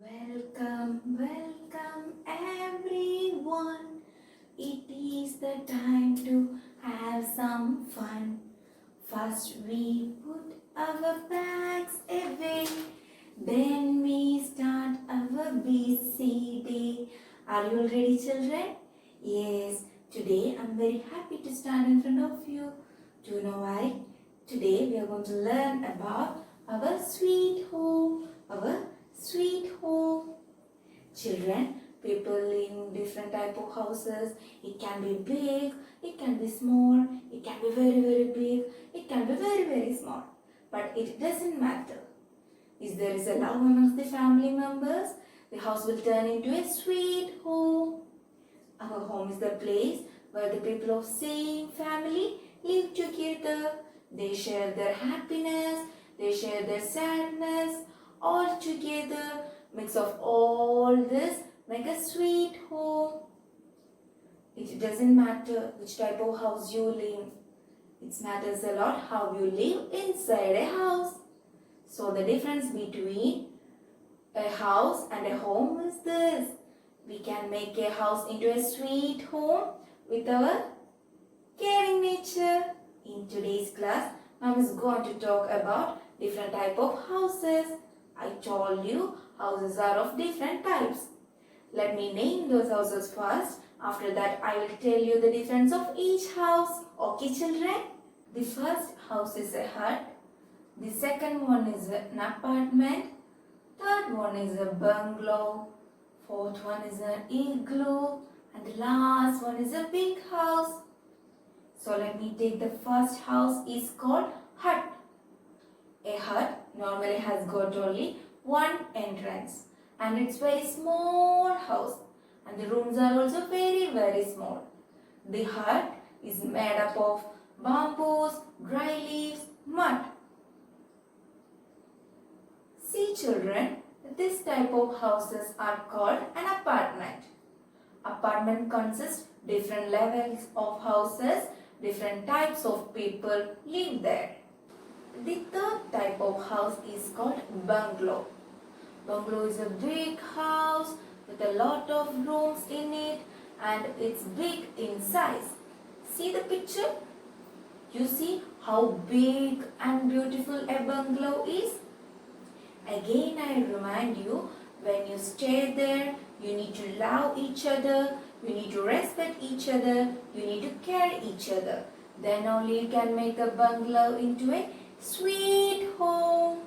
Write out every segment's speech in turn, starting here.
Welcome, welcome everyone. It is the time to have some fun. First we put our bags away, then we start our busy day. Are you all ready, children? Yes, today I'm very happy to stand in front of you. Do you know why? Today we are going to learn about our sweet home, our sweet home. Children, people live in different type of houses. It can be big, it can be small, it can be very big, it can be very small. But it doesn't matter. If there is a love amongst the family members, the house will turn into a sweet home. Our home is the place where the people of same family live together. They share their happiness, they share their sadness, all together. Mix of all this make a sweet home. It doesn't matter which type of house you live. It matters a lot how you live inside a house. So the difference between a house and a home is this. We can make a house into a sweet home with our caring nature. In today's class, Mom is going to talk about different type of houses. I told you houses are of different types. Let me name those houses first. After that, I will tell you the difference of each house. Okay, children? The first house is a hut. The second one is an apartment. Third one is a bungalow. Fourth one is an igloo. And the last one is a big house. So let me take the first house is called hut. A hut normally has got only one entrance and it's very small house and the rooms are also very small. The hut is made up of bamboos, dry leaves, mud. See children, this type of houses are called an apartment. Apartment consists different levels of houses, different types of people live there. The third type of house is called bungalow. Bungalow is a big house with a lot of rooms in it and it's big in size. See the picture? You see how big and beautiful a bungalow is? Again I remind you, when you stay there, you need to love each other, you need to respect each other, you need to care each other. Then only you can make a bungalow into a sweet home.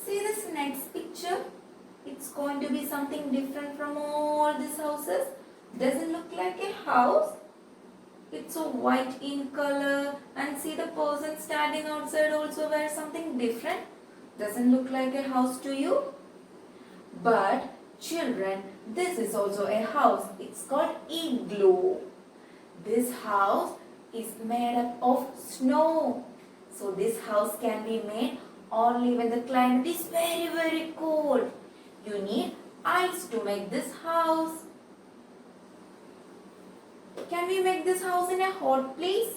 See this next picture? It's going to be something different from all these houses. Doesn't look like a house. It's so white in color and see the person standing outside also wears something different. Doesn't look like a house to you? But children, this is also a house. It's called igloo. This house is made up of snow. So this house can be made only when the climate is very cold. You need ice to make this house. Can we make this house in a hot place?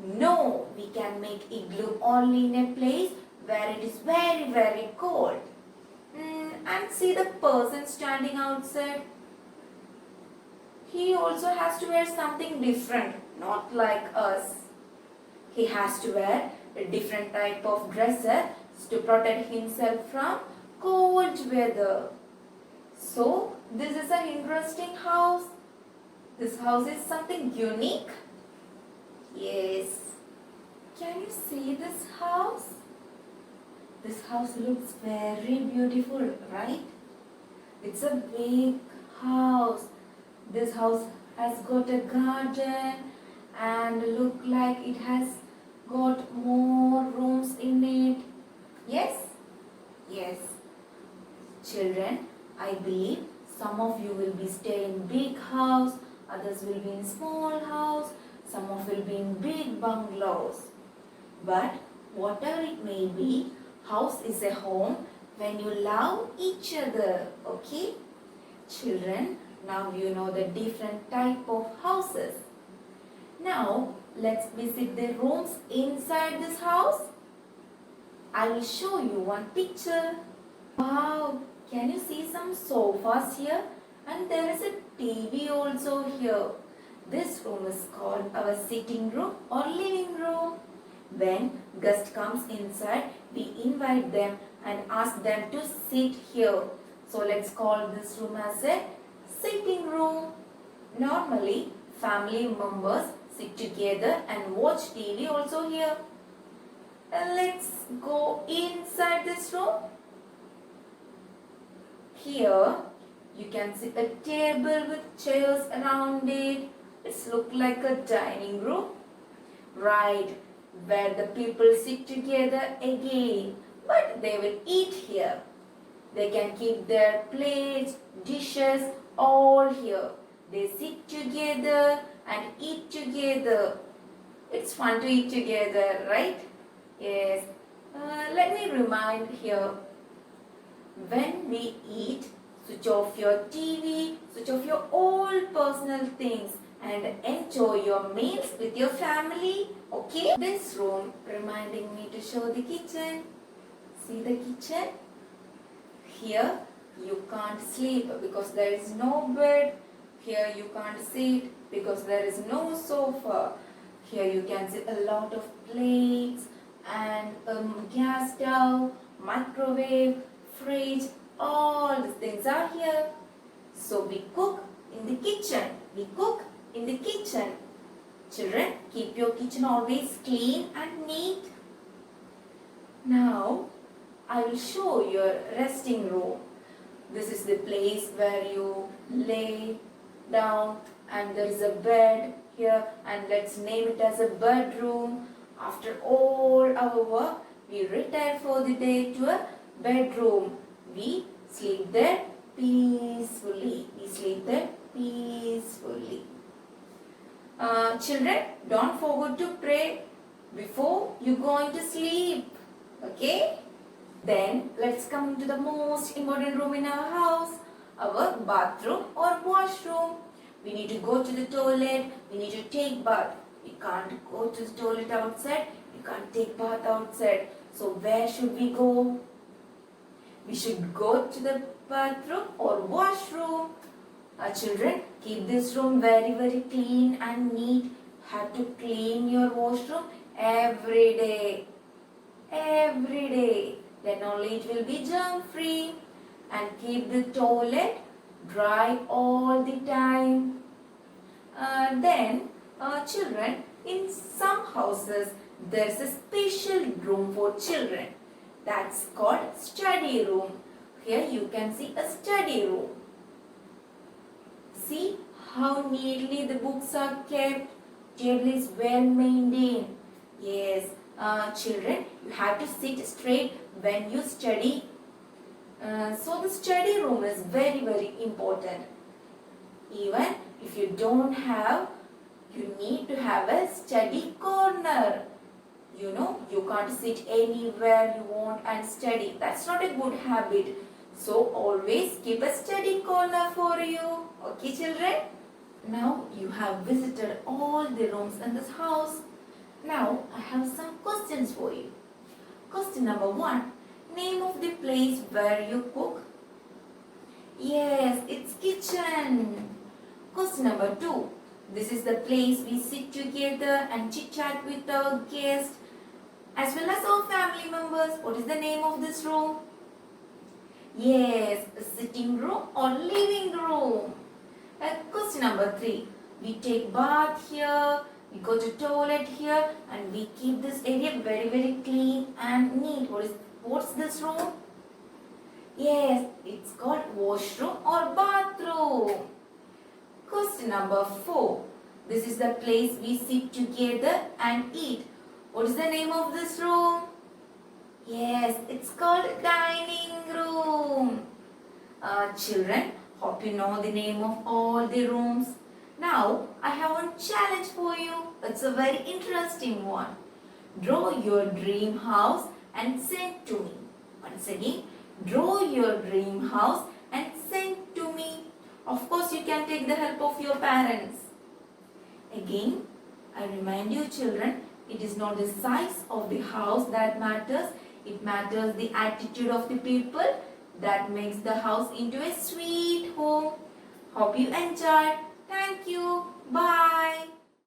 No, we can make igloo only in a place where it is very cold. And see the person standing outside. He also has to wear something different, not like us. He has to wear a different type of dresses to protect himself from cold weather. So, this is an interesting house. This house is something unique. Yes. Can you see this house? This house looks very beautiful, right? It's a big house. This house has got a garden and look like it has got more rooms in it. Yes? Yes. Children, I believe some of you will be staying in big house, others will be in small house, some of will be in big bungalows. But whatever it may be, house is a home when you love each other, okay? Children, now you know the different type of houses. Now, let's visit the rooms inside this house. I will show you one picture. Wow, Can you see some sofas here? And there is a TV also here. This room is called our sitting room or living room. When guest comes inside, we invite them and ask them to sit here. So let's call this room as a sitting room. Normally, family members sit together and watch TV also here. Let's go inside this room. Here, you can see a table with chairs around it. It's look like a dining room. Right, where the people sit together again. But they will eat here. They can keep their plates, dishes all here. They sit together and eat together. It's fun to eat together, right? Yes. Let me remind here. When we eat, switch off your TV, switch off your all personal things and enjoy your meals with your family. Okay? This room reminding me to show the kitchen. See the kitchen? Here you can't sleep because there is no bed. Here you can't sit because there is no sofa. Here you can see a lot of plates and gas stove, microwave, fridge, all these things are here. So we cook in the kitchen. We cook in the kitchen. Children, keep your kitchen always clean and neat. Now, I will show your resting room. This is the place where you lay down and there is a bed here, and let's name it as a bedroom. After all our work, we retire for the day to a bedroom. We sleep there peacefully. We sleep there peacefully. Children, don't forget to pray before you go into sleep. Okay? Then let's come to the most important room in our house, our bathroom or washroom. We need to go to the toilet. We need to take bath. We can't go to the toilet outside. We can't take bath outside. So where should we go? We should go to the bathroom or washroom. Children, keep this room very clean and neat. Have to clean your washroom every day. Every day. Then only it will be germ free. And keep the toilet dry all the time. Children, in some houses there is a special room for children. That's called study room. Here you can see a study room. See how neatly the books are kept. Table is well maintained. Yes, children, you have to sit straight when you study. So the study room is very important. Even if you don't have, you need to have a study corner. You know, you can't sit anywhere you want and study. That's not a good habit. So always keep a study corner for you. Okay, children? Now you have visited all the rooms in this house. Now I have some questions for you. Question number 1. Name of the place where you cook. Yes, it's kitchen. Question number 2. This is the place we sit together and chit-chat with our guests as well as our family members. What is the name of this room? Yes, a sitting room or living room. Question number 3. We take bath here, we go to toilet here, and we keep this area very clean and neat. What's this room? Yes, it's called washroom or bathroom. Question number 4. This is the place we sit together and eat. What is the name of this room? Yes, it's called dining room. Children, hope you know the name of all the rooms. Now, I have one challenge for you. It's a very interesting one. Draw your dream house and send to me. Once again, draw your dream house and send to me. Of course, you can take the help of your parents. Again, I remind you children, it is not the size of the house that matters. It matters the attitude of the people that makes the house into a sweet home. Hope you enjoyed. Thank you. Bye.